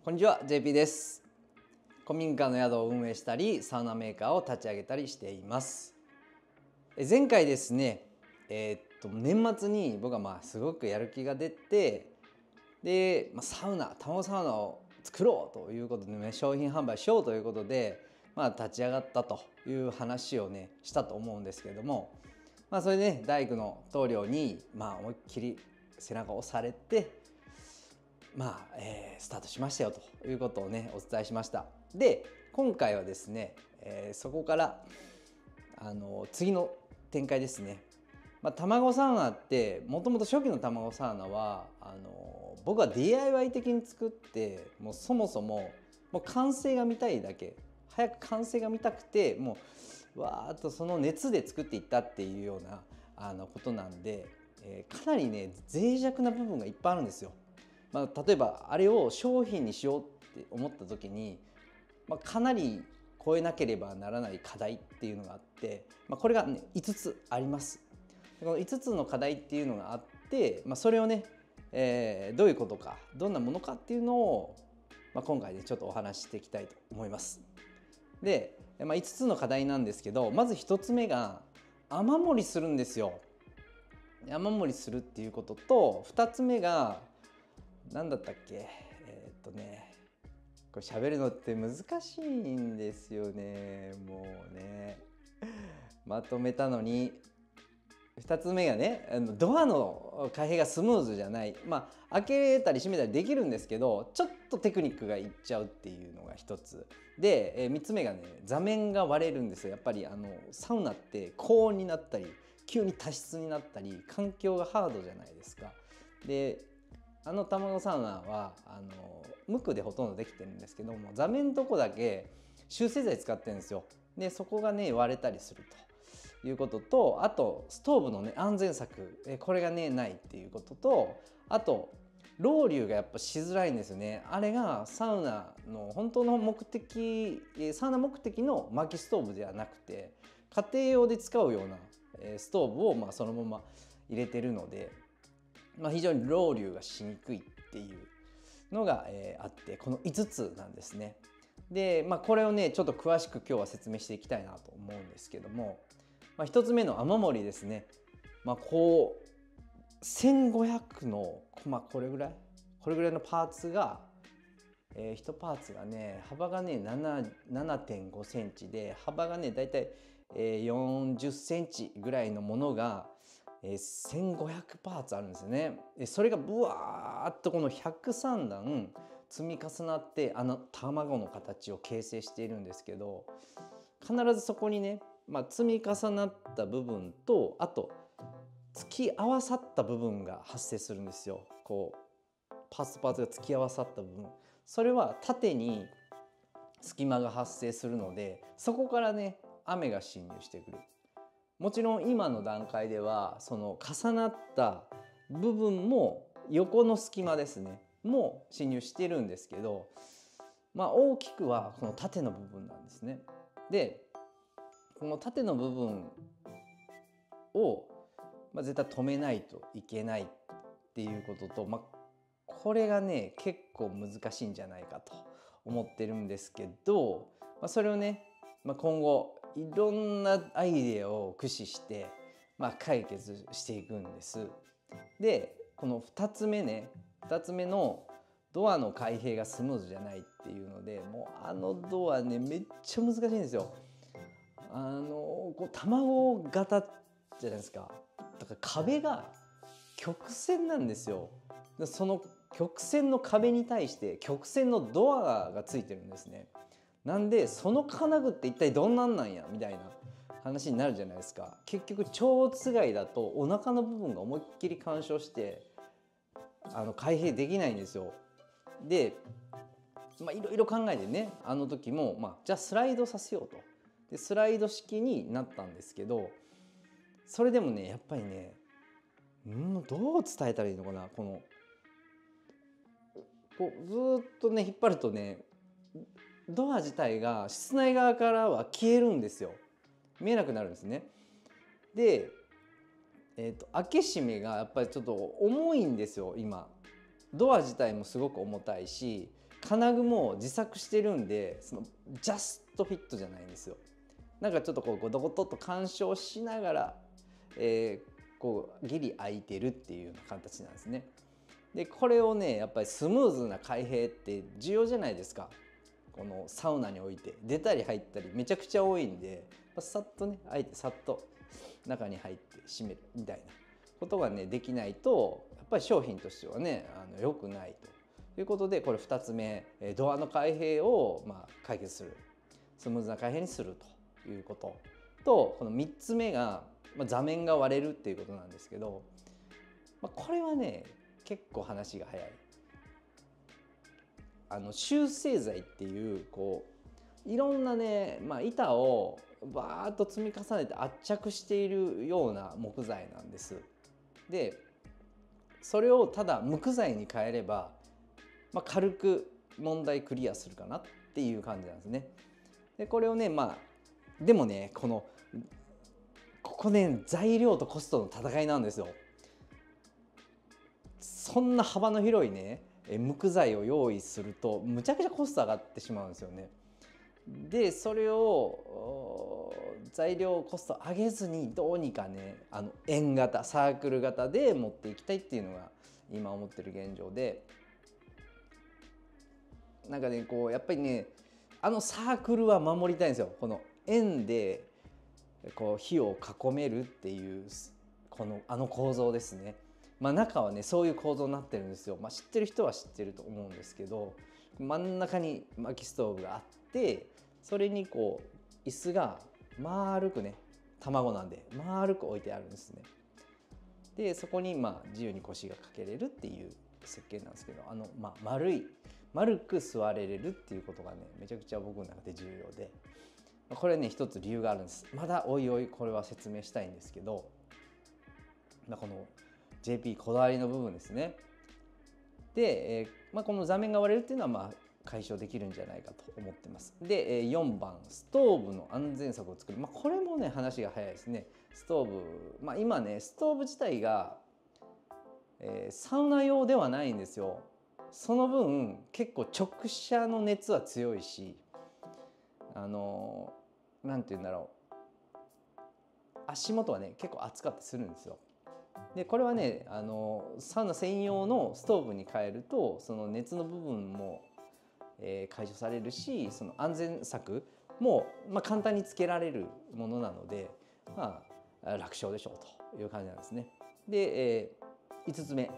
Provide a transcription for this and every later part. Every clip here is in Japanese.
こんにちは、JP です。古民家の宿を運営したり、サウナメーカーを立ち上げたりしています。前回ですね、年末に僕はすごくやる気が出て、で、卵サウナを作ろうということでね、商品販売しようということで、立ち上がったという話をね、したと思うんですけれども、それでね、大工の棟梁に、思いっきり背中を押されて、スタートしましたよということをねお伝えしました。で今回はですね、そこから次の展開ですね。卵サウナってもともと初期の卵サウナは僕は DIY 的に作って、もうそもそももう完成が見たいだけ、早く完成が見たくて、もうわーっとその熱で作っていったっていうようなことなんで、かなりね脆弱な部分がいっぱいあるんですよ。例えばあれを商品にしようって思った時に、かなり超えなければならない課題っていうのがあって、これが、ね、5つあります。この5つの課題っていうのがあって、それをね、どういうことか、どんなものかっていうのを、今回でちょっとお話ししていきたいと思います。で、5つの課題なんですけど、まず1つ目が雨漏りするんですよ。雨漏りするっていうことと、2つ目が何だったっけ、これ喋るのって難しいんですよね。もうねまとめたのに、2つ目がね、ドアの開閉がスムーズじゃない。開けたり閉めたりできるんですけど、ちょっとテクニックがいっちゃうっていうのが1つで、3つ目がね、座面が割れるんですよ。やっぱりサウナって高温になったり急に多湿になったり環境がハードじゃないですか。で卵サウナは無垢でほとんどできてるんですけども、座面のとこだけ集成材使ってるんですよ。でそこがね割れたりするということと、あとストーブのね安全策、これがねないっていうことと、あとロウリュがやっぱしづらいんですよね。あれがサウナの本当の目的、サウナ目的の薪ストーブではなくて、家庭用で使うようなストーブをそのまま入れてるので、非常にロウリュがしにくいっていうのが、あって、この5つなんですね。で、これをねちょっと詳しく今日は説明していきたいなと思うんですけども、1つ目の雨漏りですね。こう1500の、これぐらいのパーツが、1パーツがね幅がね7.5 センチで、幅がねだいたい40センチぐらいのものが1500パーツあるんですよね。それがブワーっとこの103段積み重なって卵の形を形成しているんですけど、必ずそこにね、積み重なった部分と、あと突き合わさった部分が発生するんですよ。こうパーツとパーツが突き合わさった部分、それは縦に隙間が発生するので、そこからね雨が侵入してくる。もちろん今の段階ではその重なった部分も横の隙間ですねも侵入してるんですけど、大きくはこの縦の部分なんですね。でこの縦の部分を、絶対止めないといけないっていうことと、これがね結構難しいんじゃないかと思ってるんですけど、それをね、今後いろんなアイデアを駆使して、解決していくんです。でこの2つ目のドアの開閉がスムーズじゃないっていうので、もうドアねめっちゃ難しいんですよ。こう卵型じゃないですか。だから壁が曲線なんですよ。その曲線の壁に対して曲線のドアがついてるんですね。なんでその金具って一体どんなんなんやみたいな話になるじゃないですか。結局蝶つがいだとお腹の部分が思いっきり干渉して開閉できないんですよ。でいろいろ考えてね、あの時も、じゃあスライドさせようと。でスライド式になったんですけど、それでもねやっぱりねどう伝えたらいいのかな。こうずっとね引っ張るとねドア自体が室内側からは消えるんですよ。見えなくなるんですね。で、開け閉めがやっぱりちょっと重いんですよ今。ドア自体もすごく重たいし、金具も自作してるんで、そのジャストフィットじゃないんですよ。なんかちょっとこうゴトゴトっと干渉しながら、こうギリ空いてるっていうような形なんですね。でこれをねやっぱりスムーズな開閉って重要じゃないですか。このサウナにおいて出たり入ったりめちゃくちゃ多いんで、さっとね開いてさっと中に入って閉めるみたいなことがねできないとやっぱり商品としてはね良くないということで、これ2つ目、ドアの開閉を解決する、スムーズな開閉にするということと、この3つ目が、座面が割れるっていうことなんですけど、これはね結構話が早い。集成材っていうこういろんなね、板をバーッと積み重ねて圧着しているような木材なんです。でそれをただ無垢材に変えれば、軽く問題クリアするかなっていう感じなんですね。でこれをねでもねここね材料とコストの戦いなんですよ。そんな幅の広いね無垢材を用意するとむちゃくちゃコスト上がってしまうんですよね。でそれを材料コスト上げずにどうにかね円型サークル型で持っていきたいっていうのが今思ってる現状で、なんかねこうやっぱりねサークルは守りたいんですよ。この円でこう火を囲めるっていうこの構造ですね。中はねそういう構造になってるんですよ。知ってる人は知ってると思うんですけど、真ん中に薪ストーブがあって、それにこう椅子が丸くね、卵なんで丸く置いてあるんですね。でそこに自由に腰が掛けれるっていう設計なんですけど、丸く座れれるっていうことがねめちゃくちゃ僕の中で重要で、これね一つ理由があるんです。まだおいおいこれは説明したいんですけど、この JP こだわりの部分ですね。で、この座面が割れるっていうのは解消できるんじゃないかと思ってます。で、4番ストーブの安全策を作る、これもね話が早いですね。ストーブ、今ねストーブ自体が、サウナ用ではないんですよ。その分結構直射の熱は強いし、なんて言うんだろう、足元はね結構熱かったりするんですよ。でこれはねサウナ専用のストーブに変えるとその熱の部分も、解消されるし、その安全策も、簡単につけられるものなので、楽勝でしょうという感じなんですね。で、5つ目、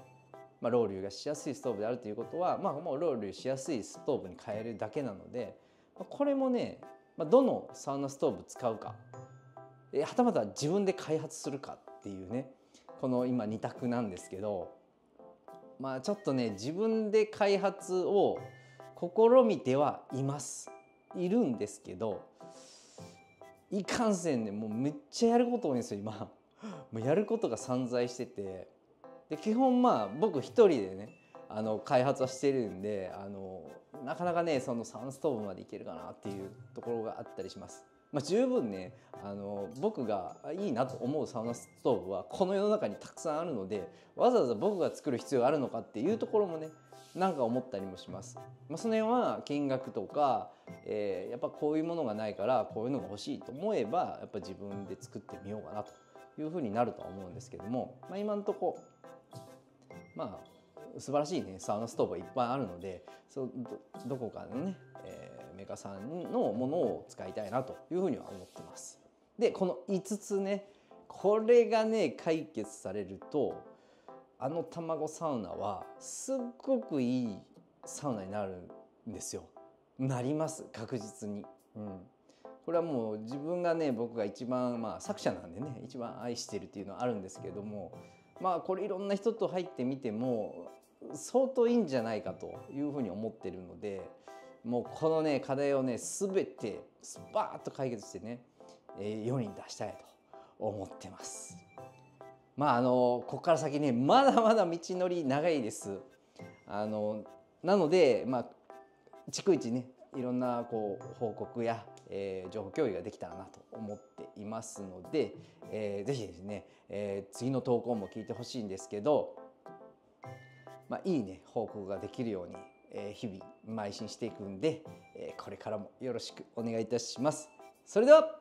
ロウリュがしやすいストーブであるということは、もうロウリュしやすいストーブに変えるだけなので、これもね、どのサウナストーブ使うか、はたまた自分で開発するかっていうね、この今2択なんですけど、ちょっとね自分で開発を試みてはいるんですけど、いかんせんねもうめっちゃやること多いんですよ今。もうやることが散在してて、で基本僕一人でね開発はしてるんで、なかなかねそのサウナストーブまでいけるかなっていうところがあったりします。十分ね僕がいいなと思うサウナストーブはこの世の中にたくさんあるので、わざわざ僕が作る必要があるのかっていうところもねなんか思ったりもします。その辺は金額とか、やっぱこういうものがないからこういうのが欲しいと思えばやっぱ自分で作ってみようかなというふうになるとは思うんですけども、今のとこ素晴らしいねサウナストーブがいっぱいあるので、どこかのね、メーカーさんのものを使いたいなというふうには思ってます。でこの5つね、これがね解決されると卵サウナはすっごくいいサウナになるんですよ。なります確実に。これはもう自分がね僕が一番作者なんでね一番愛してるっていうのはあるんですけども、これいろんな人と入ってみても相当いいんじゃないかというふうに思ってるので、もうこのね課題をね全てスパーッと解決してね、世に出したいと思ってます。ここから先ねまだまだ道のり長いです。なので逐一ねいろんなこう報告や、情報共有ができたらなと思っていますので、ぜひですね、次の投稿も聞いてほしいんですけど、いいね報告ができるように日々邁進していくんで、これからもよろしくお願いいたします。それでは。